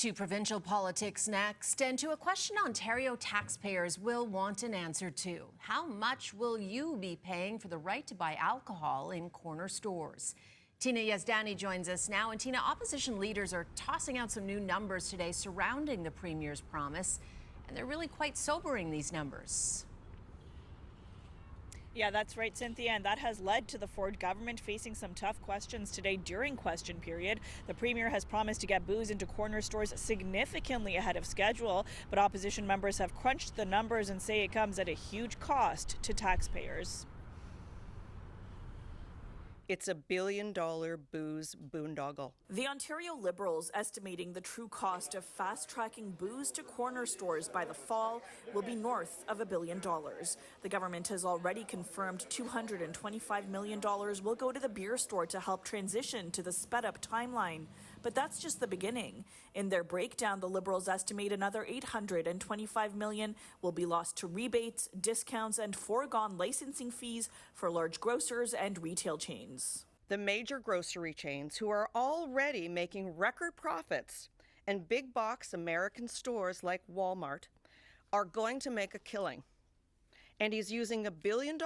To provincial politics next, and to a question Ontario taxpayers will want an answer to. How much will you be paying for the right to buy alcohol in corner stores? Tina Yazdani joins us now. And Tina, opposition leaders are tossing out some new numbers today surrounding the Premier's promise, and they're really quite sobering, these numbers. Yeah, that's right, Cynthia, and that has led to the Ford government facing some tough questions today during question period. The Premier has promised to get booze into corner stores significantly ahead of schedule, but opposition members have crunched the numbers and say it comes at a huge cost to taxpayers. It's $1 billion booze boondoggle. The Ontario Liberals estimating the true cost of fast-tracking booze to corner stores by the fall will be north of $1 billion. The government has already confirmed $225 million will go to the beer store to help transition to the sped-up timeline. But that's just the beginning. In their breakdown, the Liberals estimate another $825 million will be lost to rebates, discounts, and foregone licensing fees for large grocers and retail chains. The major grocery chains, who are already making record profits, and big box American stores like Walmart, are going to make a killing. And he's using $1 billion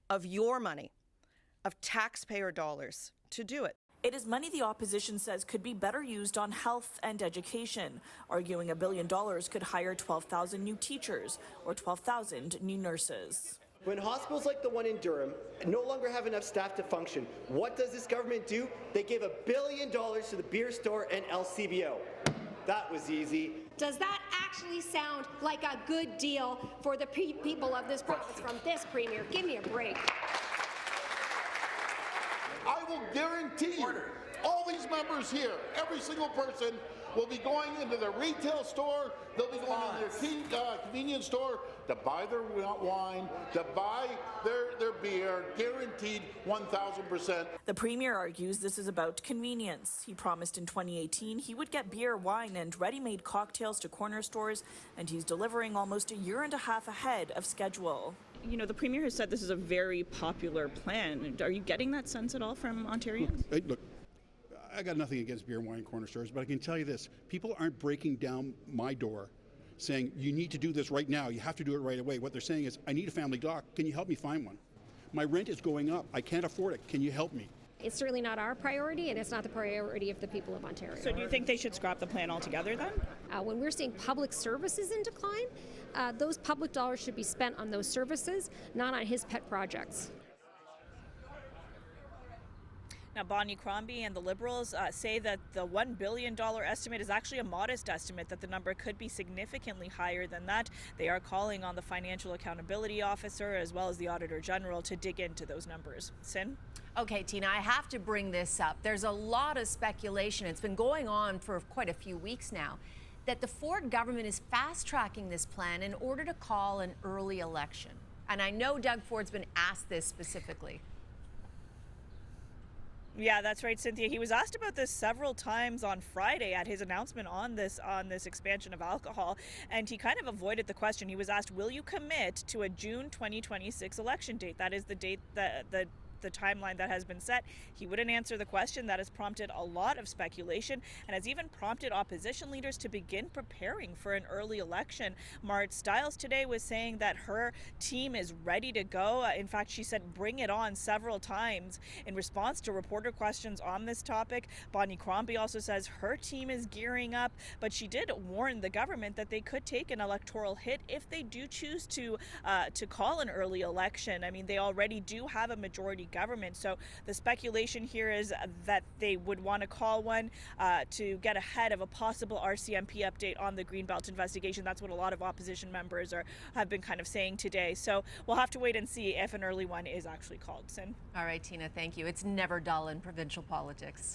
of your money, of taxpayer dollars, to do it. It is money the opposition says could be better used on health and education, arguing $1 billion could hire 12,000 new teachers or 12,000 new nurses. When hospitals like the one in Durham no longer have enough staff to function, what does this government do? They give $1 billion to the beer store and LCBO. That was easy. Does that actually sound like a good deal for the people of this province from this Premier? Give me a break. I will guarantee you, all these members here, every single person will be going into their retail store, they'll be going into their convenience store to buy their wine, to buy their beer, guaranteed 1,000%. The Premier argues this is about convenience. He promised in 2018 he would get beer, wine, and ready-made cocktails to corner stores, and he's delivering almost a year and a half ahead of schedule. You know, the Premier has said this is a very popular plan. Are you getting that sense at all from Ontarians? Look, I got nothing against beer and wine corner stores, but I can tell you this. People aren't breaking down my door saying, you need to do this right now. You have to do it right away. What they're saying is, I need a family doc. Can you help me find one? My rent is going up. I can't afford it. Can you help me? It's certainly not our priority, and it's not the priority of the people of Ontario. So do you think they should scrap the plan altogether then? When we're seeing public services in decline, those public dollars should be spent on those services, not on his pet projects. Now, Bonnie Crombie and the Liberals say that the $1 billion estimate is actually a modest estimate, that the number could be significantly higher than that. They are calling on the Financial Accountability Officer as well as the Auditor General to dig into those numbers. Sin? Okay, Tina, I have to bring this up. There's a lot of speculation. It's been going on for quite a few weeks now that the Ford government is fast-tracking this plan in order to call an early election. And I know Doug Ford's been asked this specifically. Yeah, that's right, Cynthia. He was asked about this several times on Friday at his announcement on this expansion of alcohol, and he kind of avoided the question. He was asked, will you commit to a June 2026 election date? That is the date that the timeline that has been set. He wouldn't answer the question. That has prompted a lot of speculation and has even prompted opposition leaders to begin preparing for an early election. Mart Stiles today was saying that her team is ready to go. In fact, she said bring it on several times in response to reporter questions on this topic. Bonnie Crombie also says her team is gearing up, but she did warn the government that they could take an electoral hit if they do choose to call an early election. I mean, they already do have a majority government. So the speculation here is that they would want to call one to get ahead of a possible RCMP update on the Greenbelt investigation. That's what a lot of opposition members have been kind of saying today. So we'll have to wait and see if an early one is actually called. Sin? All right, Tina, thank you. It's never dull in provincial politics.